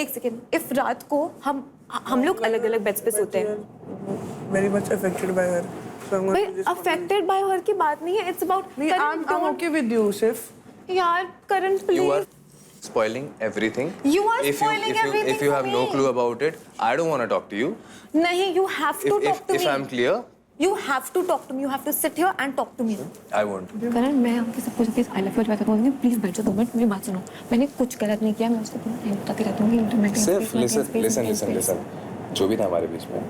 एक second, if रात को हम लोग अलग अलग बेड्स पे सोते हैं, very much affected by her. So I'm going to just affected by हर की बात नहीं है, it's about I'm okay with you, Sif. यार करण You please are spoiling everything. You are spoiling everything If you for have no me. clue about it, I don't want to talk to you. नहीं, you have to talk to If me. I'm clear, You have to talk to me. You have to sit here and talk to me. I won't. करण मैं आपके सब कुछ please I love you बात करूँगी, please बैठ जाओ 2 minute, मेरी बात सुनो। मैंने कुछ गलत नहीं किया, मैं उसको पूरा टाइम बताती रहती हूँ कि Sif, listen. जो भी था हमारे बीच में,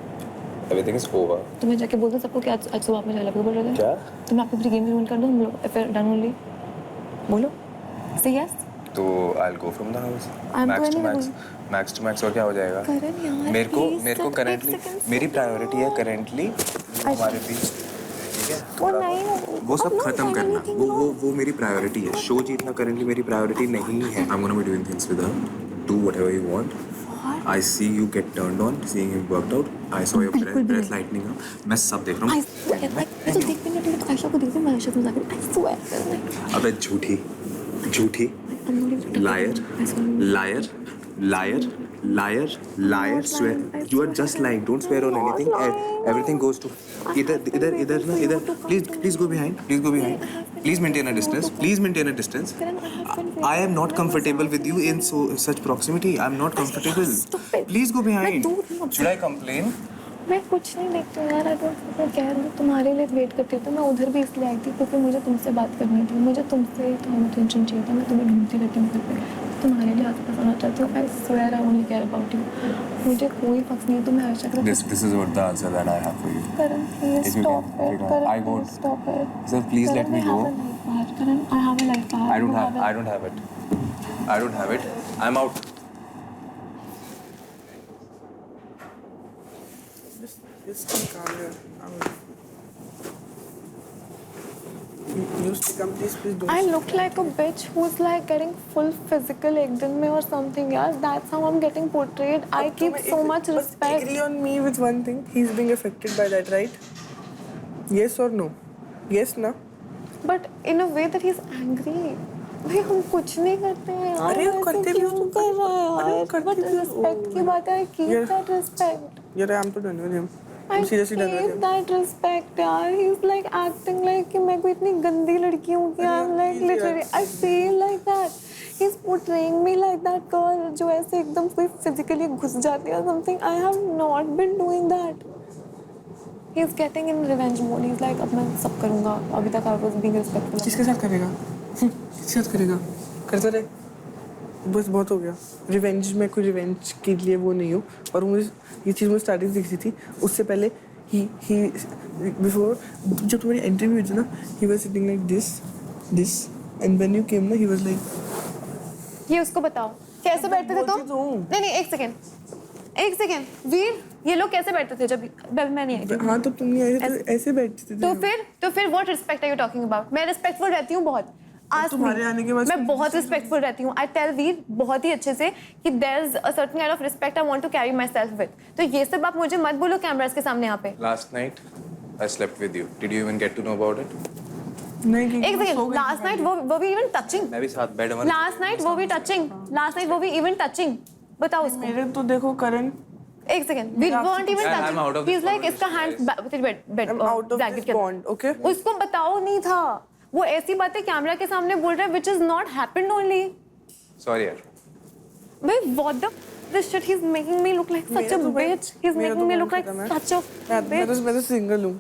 everything is over. तो मैं जाके बोल दूँ सबको कि आज सुबह आप मुझे आई लव यू बोल रहे थे। क्या? तो मैं आपको पूरी गेम रूल कर दूँ, हम लोग फिर डन ओनली। बोलो, say yes. तो I'll go from the house. I'm Max to max और क्या हो जाएगा? करण यार, मेरे को please, currently एक second, मेरी प्रायोरिटी है currently हमारे बीच, ठीक है? वो नहीं, वो सब खत्म करना, वो मेरी प्रायोरिटी है। शो जीतना करंटली मेरी प्रायोरिटी नहीं है। I'm gonna be doing things with her. Do whatever you want. I see you get turned on, seeing him worked out. I saw your breath lightening up. मैं सब देख रहा हूँ। तो देख भी नहीं, आयशा को देखते, मैं आयशा को मजाक कर, I swear। अबे झूठी liar swear, you are just lying, don't swear on anything. Everything goes to इधर please go behind, please maintain a distance. I am not comfortable with you in such proximity. I'm not comfortable. Please go behind. Should I complain? मैं कुछ नहीं देखती हूँ यार, मैं कह रही हूँ तुम्हारे लिए वेट करती थी। मैं उधर भी इसलिए आई थी क्योंकि मुझे तुमसे बात करनी थी, मुझे तुमसे अटेंशन चाहिए था। मैं तुम्हें ढूंढती रहती हूँ घर पे, तुम्हारे लिए आसपास आना चाहती हूँ। I swear I only care about you. मुझे कोई फर्क नहीं है, तुम्हें आयशा का This is what the answer that I have for you. Karan please If you stop can, it, I Karan won't. Stop it. Sir, please let me go. Karan I have a life. I don't have it. I'm out. Just calm down. You come, please don't. I look like a bitch who's like getting full physical एक दिन में or something, यार. That's how I'm getting portrayed. I keep so much respect. Agree on me with one thing. He's being affected by that, right? Yes or no? Yes, ना? But in a way that he's angry. भाई हम कुछ नहीं करते हैं यार. अरे करते भी हो तुम कर रहा है यार. But respect की बात है. I keep that respect. Yeah, I'm too done with him. I keep that respect यार. He's like acting like कि मैं कोई इतनी गंदी लड़की हूँ कि I'm like literally I feel like that. He's portraying me like that girl जो ऐसे एकदम कोई physically घुस जाती है or something. I have not been doing that. He's getting in revenge mode. He's like अब मैं सब करूँगा. अभी तक I was being respectful. किसके साथ करेगा? किसके साथ करेगा? करता रहे. बस बहुत हो गया. रिवेंज में कोई रिवेंज के लिए वो नहीं हूँ. और मुझे ये चीज़ मुझे स्टार्टिंग से दिखी थी. उससे पहले he before जब तुम्हारी एंट्री हुई थी ना, he was sitting like this and when you came ना he was like. ये उसको बताओ कैसे बैठते थे तुम? नहीं एक सेकेंड वीर, ये लोग कैसे बैठते थे जब मैं नहीं आई थी? हाँ तो तुम नहीं आई थी तो ऐसे बैठते थे. तो फिर what respect are you talking about? मैं respectful रहती हूँ बहुत. तुम्हारे आने के बाद मैं बहुत respectful रहती हूँ. I tell वीर बहुत ही अच्छे से कि there's a certain kind of respect I want to carry myself with. तो ये सब आप मुझे मत बोलो कैमरास के सामने यहाँ पे. Last night I slept with you. Did you even get to know about it? नहीं. एक second. Last night were we even touching? मैं भी साथ बेड में. Last night were we touching? Last night were we even touching? बताओ उसको. मेरे तो देखो करण. एक second. We weren't even touching. He's like इसका hand bed. I'm out of this bond, okay? उसको बताओ नहीं था. वो ऐसी बातें कैमरा के सामने बोल रहा है which is not happened only. Sorry यार. भाई what this shit, he's making me look like such a bitch. He's making me look like such a bitch. मैं तो सिंगल हूँ.